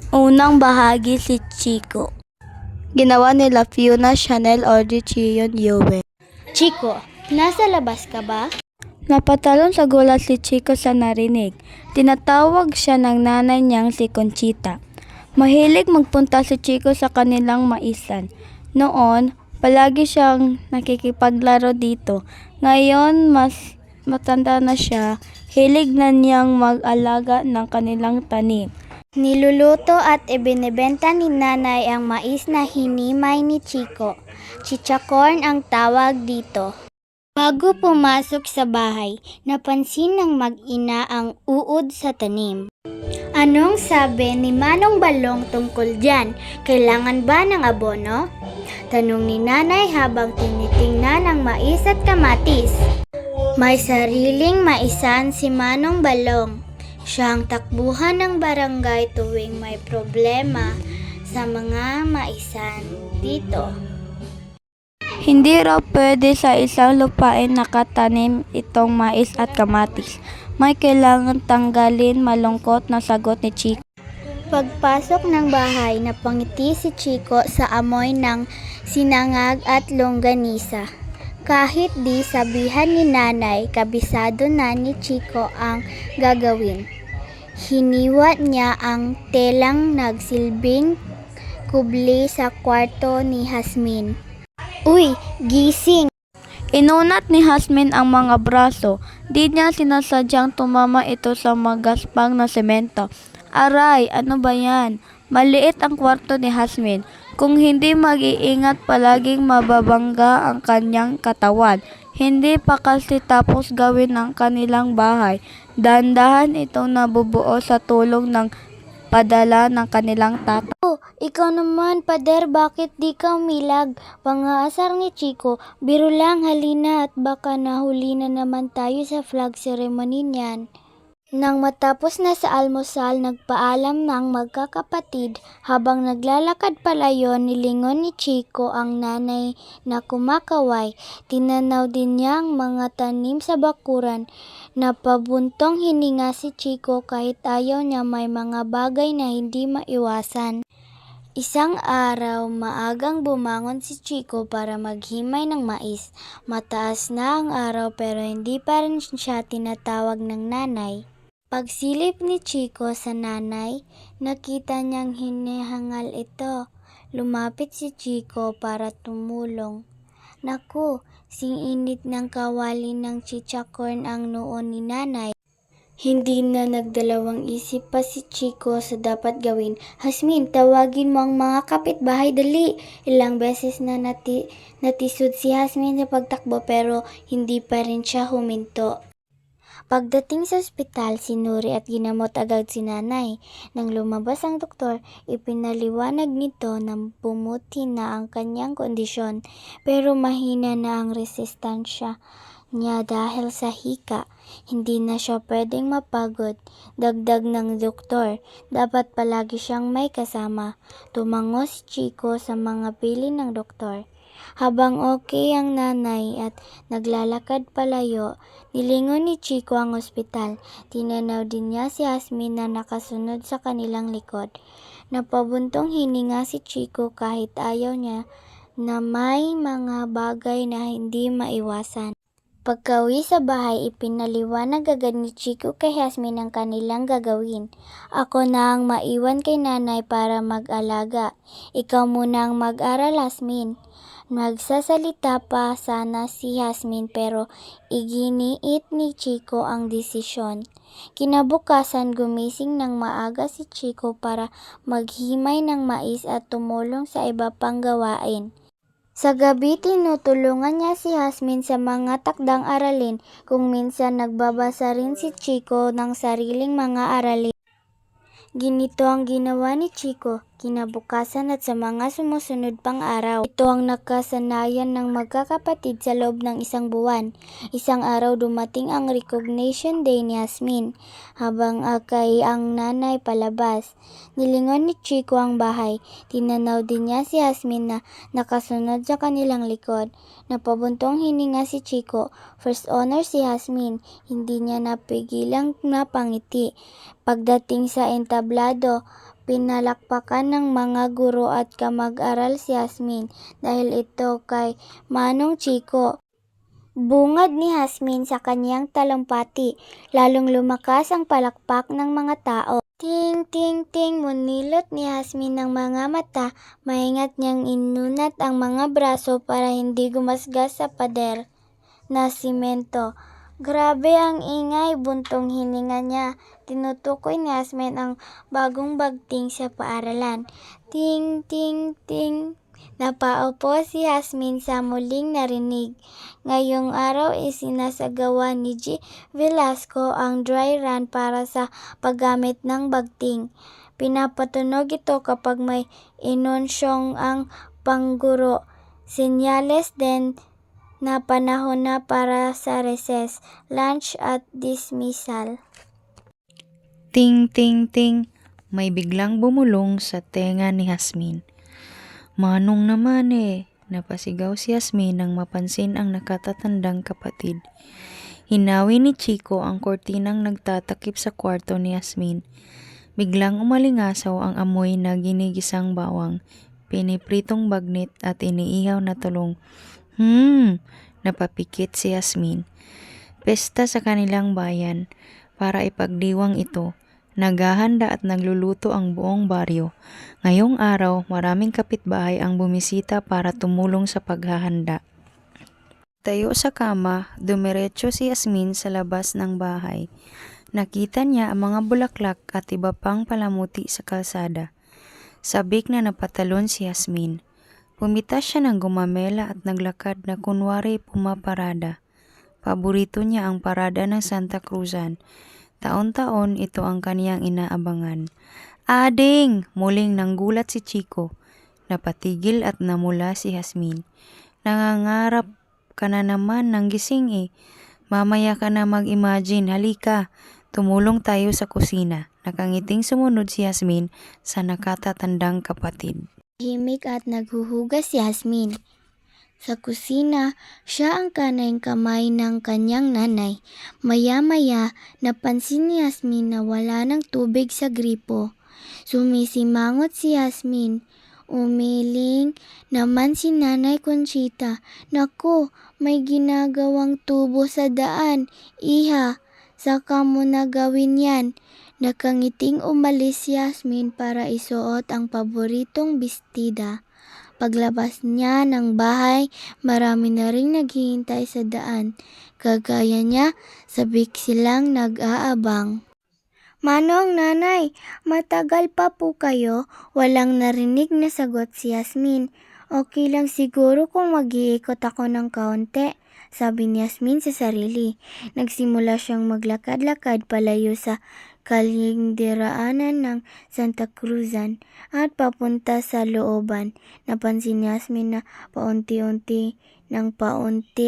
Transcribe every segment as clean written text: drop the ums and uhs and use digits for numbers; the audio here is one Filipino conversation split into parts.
Unang bahagi si Chico. Ginawa nila Fiona, Chanel, Audrey, Chion, Yowen. Chico, nasa labas ka ba? Napatalon sa gulat si Chico sa narinig. Tinatawag siya ng nanay niyang si Conchita. Mahilig magpunta si Chico sa kanilang maisan. Noon, palagi siyang nakikipaglaro dito. Ngayon, mas matanda na siya, hilig na niyang mag-alaga ng kanilang tanim. Niluluto at ibinebenta ni nanay ang mais na hinimay ni Chico. Chichacorn ang tawag dito. Bago pumasok sa bahay, napansin ng mag-ina ang uod sa tanim. Anong sabi ni Manong Balong tungkol dyan? Kailangan ba ng abono? Tanong ni nanay habang tinitingnan ang mais at kamatis. May sariling maisan si Manong Balong. Siya ang takbuhan ng barangay tuwing may problema sa mga maisan dito. Hindi raw pwede sa isang lupain nakatanim itong mais at kamatis. May kailangan tanggalin, malungkot na sagot ni Chico. Pagpasok ng bahay, napangiti si Chico sa amoy ng sinangag at longganisa. Kahit di sabihan ni nanay, kabisado na ni Chico ang gagawin. Hiniwa niya ang telang nagsilbing kubli sa kwarto ni Hasmin. Uy, gising! Inunat ni Hasmin ang mga braso. Di niya sinasadyang tumama ito sa magaspang na semento. Aray, ano ba yan? Maliit ang kwarto ni Hasmin. Kung hindi mag-iingat, palaging mababangga ang kanyang katawan. Hindi pa kasi tapos gawin ang kanilang bahay. Dahan-dahan itong nabubuo sa tulong ng padala ng kanilang tatay. Ikaw naman, pader, bakit di ka umilag? Pangaasar ni Chico, biro lang, halina at baka nahuli na naman tayo sa flag ceremony niyan. Nang matapos na sa almusal, nagpaalam ng magkakapatid. Habang naglalakad palayo, nilingon ni Chico ang nanay na kumakaway. Tinanaw din niya ang mga tanim sa bakuran. Napabuntong hininga si Chico kahit ayaw niya, may mga bagay na hindi maiwasan. Isang araw, maagang bumangon si Chico para maghimay ng mais. Mataas na ang araw pero hindi pa rin siya tinatawag ng nanay. Pagsilip ni Chico sa nanay, nakita niyang hinihangal ito. Lumapit si Chico para tumulong. Naku, sing-init ng kawali ng chichacorn ang noon ni nanay. Hindi na nagdalawang isip pa si Chico sa dapat gawin. Hasmin, tawagin mo ang mga kapitbahay, dali! Ilang beses na natisod si Hasmin sa pagtakbo pero hindi pa rin siya huminto. Pagdating sa ospital, sinuri at ginamot agad si nanay. Nang lumabas ang doktor, ipinaliwanag nito na bumuti na ang kanyang kondisyon pero mahina na ang resistensya niya dahil sa hika. Hindi na siya pwedeng mapagod. Dagdag ng doktor, dapat palagi siyang may kasama. Tumango si Chico sa mga pili ng doktor. Habang okay ang nanay at naglalakad palayo, nilingon ni Chico ang ospital. Tinanaw din niya si Hasmin na nakasunod sa kanilang likod. Napabuntong hininga si Chico kahit ayaw niya na may mga bagay na hindi maiwasan. Pagkauwi sa bahay, ipinaliwanag agad ni Chico kay Hasmin ang kanilang gagawin. Ako na ang maiwan kay nanay para mag-alaga. Ikaw muna ang mag-aral, Hasmin. Magsasalita pa sana si Hasmin pero iginiit ni Chico ang desisyon. Kinabukasan, gumising ng maaga si Chico para maghimay ng mais at tumulong sa iba pang gawain. Sa gabi, tinutulungan niya si Hasmin sa mga takdang aralin. Kung minsan nagbabasa rin si Chico ng sariling mga aralin. Ginito ang ginawa ni Chico, kinabukasan at sa mga sumusunod pang araw. Ito ang nakasanayan ng magkakapatid sa loob ng isang buwan. Isang araw dumating ang recognition day ni Hasmin, habang akay ang nanay palabas. Nilingon ni Chico ang bahay. Tinanaw din niya si Hasmin na nakasunod sa kanilang likod. Napabuntong hininga si Chico. First honor si Hasmin. Hindi niya napigilang napangiti. Pagdating sa entablado, Pinalakpakan ng mga guro at kamag-aral si Jasmine dahil ito kay Manong Chico. Bungad ni Jasmine sa kanyang talumpati, lalong lumakas ang palakpak ng mga tao. Ting, ting, ting, munilot ni Jasmine ng mga mata, maingat niyang inunat ang mga braso para hindi gumasgas sa pader na simento. Grabe ang ingay, buntong hininga niya. Tinutukoy ni Jasmine ang bagong bagting sa paaralan. Ting, ting, ting. Napaupo si Jasmine sa muling narinig. Ngayong araw isinasagawa ni G. Velasco ang dry run para sa paggamit ng bagting. Pinapatunog ito kapag may inunsyong ang pangguro. Senyales din na panahon na para sa recess, lunch at dismissal. Ting, ting, ting. May biglang bumulong sa tenga ni Jasmine. Manong naman napasigaw si Jasmine nang mapansin ang nakatatandang kapatid. Hinawi ni Chico ang kortinang nagtatakip sa kwarto ni Jasmine. Biglang umalingasaw ang amoy na ginigisang bawang, pinipritong bagnit at iniihaw na tulong. Napapikit si Jasmine. Pesta sa kanilang bayan. Para ipagdiwang ito, naghahanda at nagluluto ang buong baryo. Ngayong araw, maraming kapitbahay ang bumisita para tumulong sa paghahanda. Tayo sa kama, dumiretso si Jasmine sa labas ng bahay. Nakita niya ang mga bulaklak at iba pang palamuti sa kalsada. Sabik na napatalon si Jasmine. Pumitas siya ng gumamela at naglakad na kunwari pumaparada. Paborito niya ang parada ng Santa Cruzan. Taon-taon ito ang kaniyang inaabangan. Ading! Muling nanggulat si Chico. Napatigil at namula si Jasmine. Nangangarap ka na naman ng gising Mamaya ka na mag-imagine. Halika, tumulong tayo sa kusina. Nakangiting sumunod si Jasmine sa nakatatandang kapatid. Himik at naghuhugas si Jasmine. Sa kusina, siya ang kanayang kamay ng kanyang nanay. Maya-maya, napansin ni Jasmine na wala ng tubig sa gripo. Sumisimangot si Jasmine. Umiling naman si Nanay Conchita. Naku, may ginagawang tubo sa daan. Iha, saka mo na gawin yan. Nakangiting umalis si Jasmine para isuot ang paboritong bestida. Paglabas niya ng bahay, marami na ring naghihintay sa daan. Kagaya niya, sabik silang nag-aabang. Manong, nanay, matagal pa po kayo? Walang narinig na sagot si Jasmine. Okay lang siguro kung mag-iikot ako ng kaunti, sabi ni Jasmine sa sarili. Nagsimula siyang maglakad-lakad palayo sa kalindiraanan ng Santa Cruzan at papunta sa looban. Napansin ni Jasmine na paunti-unti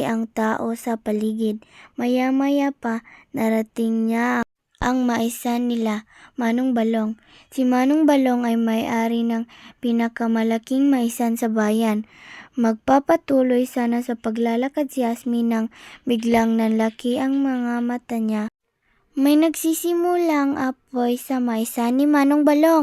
ang tao sa paligid. Maya-maya pa narating niya ang maisan nila, Manong Balong. Si Manong Balong ay may-ari ng pinakamalaking maisan sa bayan. Magpapatuloy sana sa paglalakad si Jasmine nang biglang nanlaki ang mga mata niya. May nagsisimulang apoy sa maisan ni Manong Balong.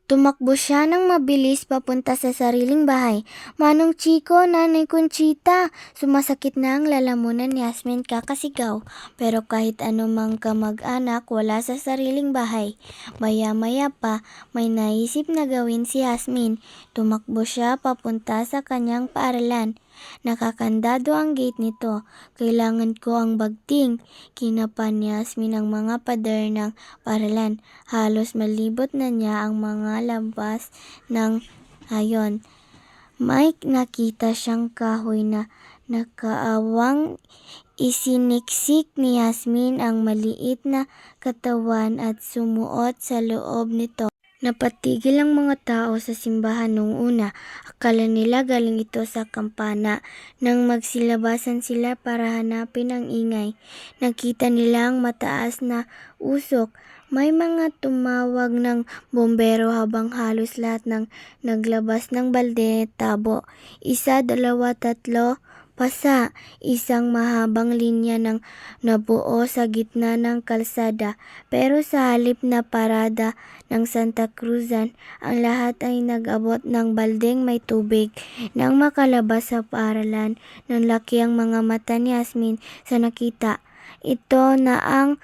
Tumakbo siya ng mabilis papunta sa sariling bahay. Manong Chico, Nanay Conchita, sumasakit na ang lalamunan ni Jasmine kakasigaw. Pero kahit anumang kamag-anak, wala sa sariling bahay. Maya-maya pa, may naisip na gawin si Jasmine. Tumakbo siya papunta sa kanyang paaralan. Nakakandado ang gate nito. Kailangan ko ang bagting. Kinapan ni Jasmine ang mga pader ng paaralan. Halos malibot na niya ang mga labas ng ayon. May nakita siyang kahoy na nakaawang isiniksik ni Jasmine ang maliit na katawan at sumuot sa loob nito. Napatigil ang mga tao sa simbahan noong una. Akala nila galing ito sa kampana. Nang magsilabasan sila para hanapin ang ingay, nakita nila ang mataas na usok. May mga tumawag ng bombero habang halos lahat ng naglabas ng balde, tabo. 1, 2, 3, pasa, isang mahabang linya ng nabuo sa gitna ng kalsada. Pero sa halip na parada ng Santa Cruzan, ang lahat ay nag-abot ng baldeng may tubig. Nang makalabas sa paaralan, nanlaki ang mga mata ni Jasmine sa nakita. Ito na ang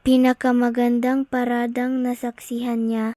pinakamagandang paradang nasaksihan niya.